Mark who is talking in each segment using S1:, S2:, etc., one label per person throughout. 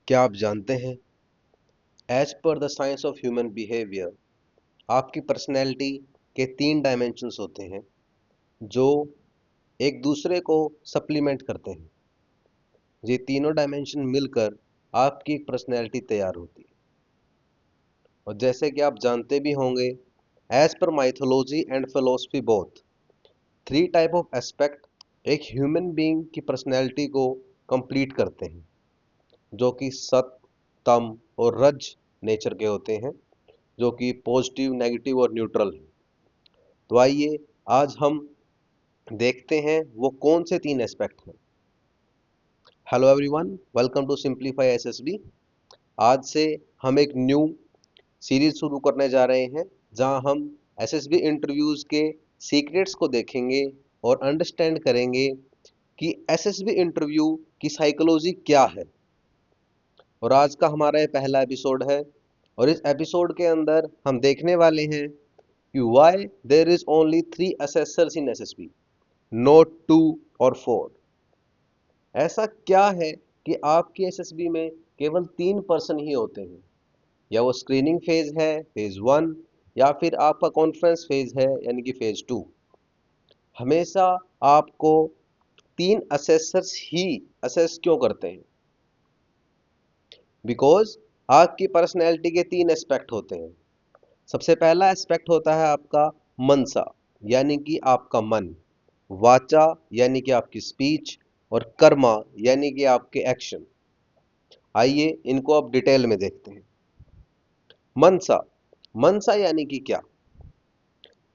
S1: क्या आप जानते हैं as per the science of human behaviour आपकी पर्सनैलिटी के 3 डायमेंशंस होते हैं जो एक दूसरे को सप्लीमेंट करते हैं। ये तीनों डायमेंशन मिलकर आपकी एक पर्सनैलिटी तैयार होती है। और जैसे कि आप जानते भी होंगे, as per mythology and philosophy both 3 type of aspect एक ह्यूमन बीइंग की पर्सनैलिटी को कंप्लीट करते हैं, जो कि सत, तम और रज नेचर के होते हैं, जो कि पॉजिटिव, नेगेटिव और न्यूट्रल है। तो आइए आज हम देखते हैं वो कौन से 3 एस्पेक्ट हैं। Hello everyone, welcome to simplify SSB. आज से हम एक न्यू सीरीज शुरू करने जा रहे हैं जहां हम एसएसबी इंटरव्यूज के सीक्रेट्स को देखेंगे और अंडरस्टैंड करेंगे कि एसएसबी इंटरव्यू की साइकोलॉजी क्या है। और आज का हमारा ये पहला एपिसोड है और इस एपिसोड के अंदर हम देखने वाले हैं कि why there is only 3 assessors in SSB, not 2 और 4। ऐसा क्या है कि आपकी एसएसबी में केवल 3 पर्सन ही होते हैं, या वो स्क्रीनिंग फेज है, फेज 1, या फिर आपका कॉन्फ्रेंस फेज है यानी कि फेज 2। हमेशा आपको 3 असेसर्स ही असेस क्यों करते हैं? बिकॉज आपकी पर्सनैलिटी के 3 एस्पेक्ट होते हैं। सबसे पहला एस्पेक्ट होता है आपका मनसा, यानी कि आपका मन, वाचा यानी कि आपकी स्पीच, और कर्मा यानी कि आपके एक्शन। आइए इनको अब डिटेल में देखते हैं। मनसा, मनसा यानी कि क्या?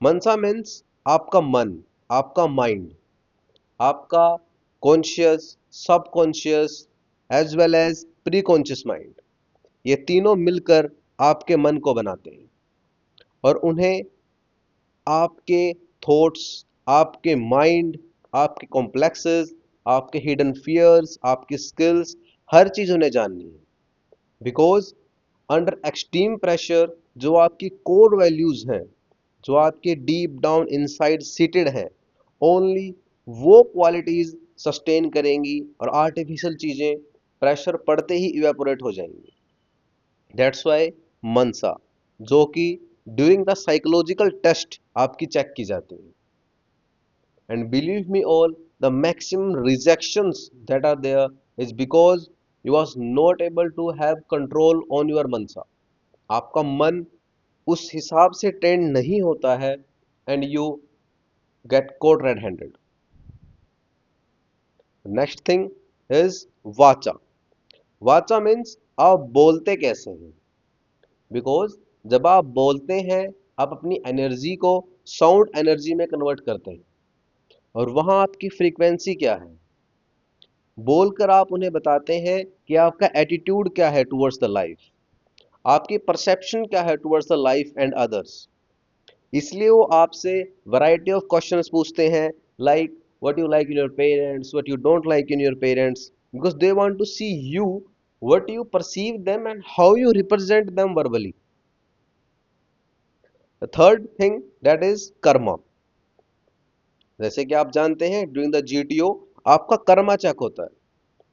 S1: मनसा मीन्स आपका मन, आपका माइंड, आपका conscious, subconscious as well as preconscious mind. ये तीनों मिलकर आपके मन को बनाते हैं और उन्हें आपके थॉट्स, आपके माइंड, आपके कॉम्प्लेक्सेस, आपके हिडन फियर्स, आपकी स्किल्स, हर चीज उन्हें जाननी है। बिकॉज अंडर एक्सट्रीम प्रेशर जो आपकी कोर वैल्यूज हैं, जो आपके डीप डाउन इनसाइड सीटेड हैं, ओनली वो क्वालिटीज सस्टेन करेंगी और आर्टिफिशियल चीजें प्रेशर पड़ते ही इवेपोरेट हो जाएंगी। दैट्स वाई मनसा, जो कि ड्यूरिंग द साइकोलॉजिकल टेस्ट आपकी चेक की जाती है। And believe me all, the maximum rejections that are there is because you was not able to have control on your mansa. आपका मन उस हिसाब से ट्रेंड नहीं होता है and you get caught red handed. Next thing is वाचा। वाचा means आप बोलते कैसे हैं। बिकॉज जब आप बोलते हैं, आप अपनी एनर्जी को साउंड एनर्जी में कन्वर्ट करते हैं और वहां आपकी फ्रीक्वेंसी क्या है, बोलकर आप उन्हें बताते हैं कि आपका एटीट्यूड क्या है टुवर्ड्स द लाइफ, आपकी परसेप्शन क्या है towards the life and others. इसलिए वो आपसे वैरायटी ऑफ क्वेश्चंस पूछते हैं, like what you like in your parents, what you don't like in your parents, because they want to see you, what you perceive them and how you represent them verbally. The third thing that is karma. जैसे कि आप जानते हैं during the GTO आपका Karma check होता है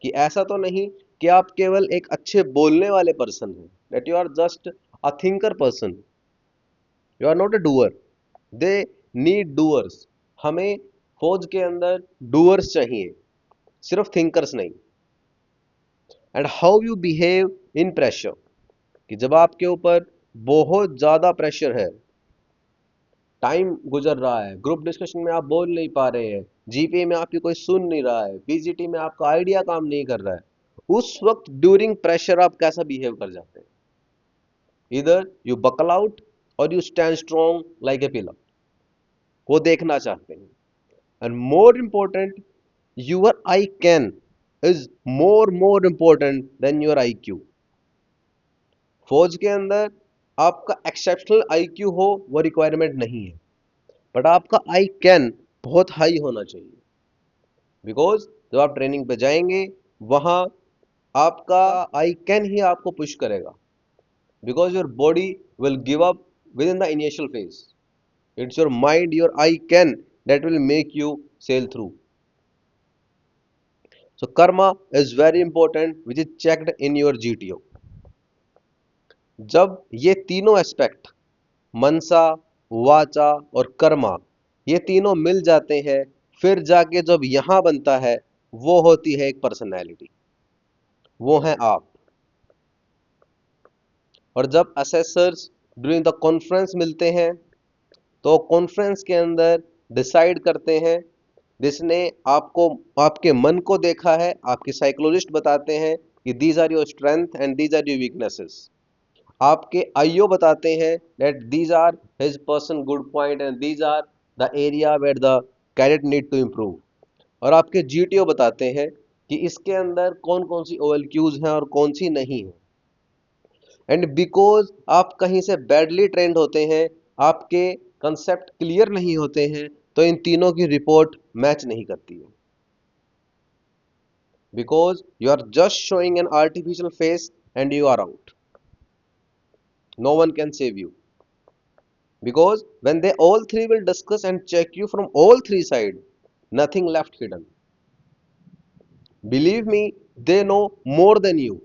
S1: कि ऐसा तो नहीं कि आप केवल एक अच्छे बोलने वाले पर्सन हैं, that you are just a thinker person, you are not a doer. They need doers. हमें फौज के अंदर डूअर्स चाहिए, सिर्फ थिंकर्स नहीं। And how you behave in pressure, कि जब आपके ऊपर बहुत ज्यादा प्रेशर है, टाइम गुजर रहा है, ग्रुप डिस्कशन में आप बोल नहीं पा रहे हैं, जीपीए में आपकी कोई सुन नहीं रहा है, पीजीटी में आपका आइडिया काम नहीं कर रहा है, उस वक्त ड्यूरिंग प्रेशर आप कैसा बिहेव कर जाते हैं? इधर यू बकल आउट और you stand strong like a pillar. वो देखना चाहते हैं। And more important, your I can is more important than your IQ. फौज के अंदर आपका एक्सेप्शनल आई क्यू हो वो रिक्वायरमेंट नहीं है, बट आपका आई कैन बहुत हाई होना चाहिए। बिकॉज जब आप ट्रेनिंग पे जाएंगे, वहां आपका आई कैन ही आपको पुश करेगा, because your body will give up within the initial phase. It's your mind, your I can, that will make you sail through. So karma is very important, which is checked in your GTO. जब ये तीनों aspect मनसा, वाचा और कर्मा ये तीनों मिल जाते हैं, फिर जाके जब यहां बनता है वो होती है एक पर्सनैलिटी, वो है आप। और जब असेसर्स ड्यूरिंग द कॉन्फ्रेंस मिलते हैं तो कॉन्फ्रेंस के अंदर डिसाइड करते हैं, जिसने आपको आपके मन को देखा है, आपके साइकोलॉजिस्ट बताते हैं कि these are your strength and these are your weaknesses. आपके आईओ बताते हैं that these are his person good point and these are the area where the cadet need to improve. और आपके जीटीओ बताते हैं कि इसके अंदर कौन कौन सी ओएलक्यूज हैं और कौन सी नहीं है। एंड बिकॉज आप कहीं से बैडली ट्रेंड होते हैं, आपके कंसेप्ट क्लियर नहीं होते हैं, तो इन तीनों की रिपोर्ट मैच नहीं करती है। Because you are just showing an artificial face and you are out, no one can save you. Because when they all three will discuss and check you from all three sides, nothing left hidden. Believe me, they know more than you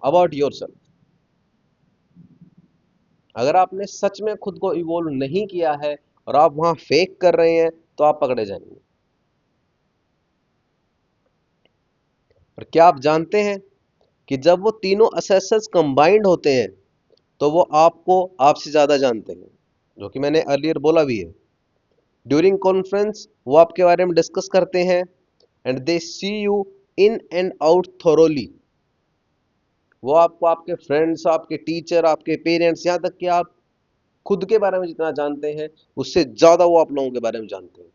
S1: about yourself. अगर आपने सच में खुद को evolve नहीं किया है और आप वहां फेक कर रहे हैं तो आप पकड़े जाएंगे। और क्या आप जानते हैं कि जब वो तीनों असेसर्स कंबाइंड होते हैं तो वो आपको आपसे ज्यादा जानते हैं, जो कि मैंने अर्लियर बोला भी है। ड्यूरिंग कॉन्फ्रेंस वो आपके बारे में डिस्कस करते हैं and they see you in and out thoroughly. वो आपको आपके फ्रेंड्स, आपके टीचर, आपके पेरेंट्स, यहाँ तक कि आप खुद के बारे में जितना जानते हैं उससे ज्यादा वो आप लोगों के बारे में जानते हैं।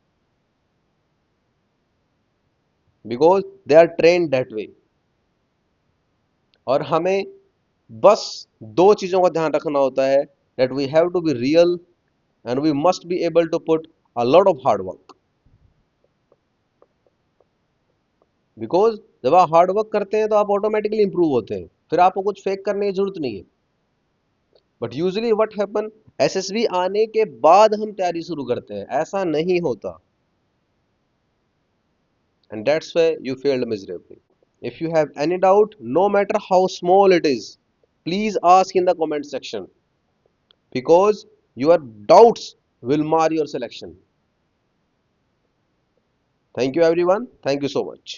S1: Because they are trained that way. और हमें बस दो चीजों का ध्यान रखना होता है, that we have to be real and we must be able to put a lot of hard work. Because जब आप हार्ड वर्क करते हैं तो आप ऑटोमेटिकली इंप्रूव होते हैं, फिर आपको कुछ फेक करने की जरूरत नहीं है। But usually what happen, SSB आने के बाद हम तैयारी शुरू करते हैं, ऐसा नहीं होता। And that's why you failed miserably. If you have any doubt, no matter how small it is, please ask in the comment section, because your doubts will mar your selection. Thank you everyone. Thank you so much.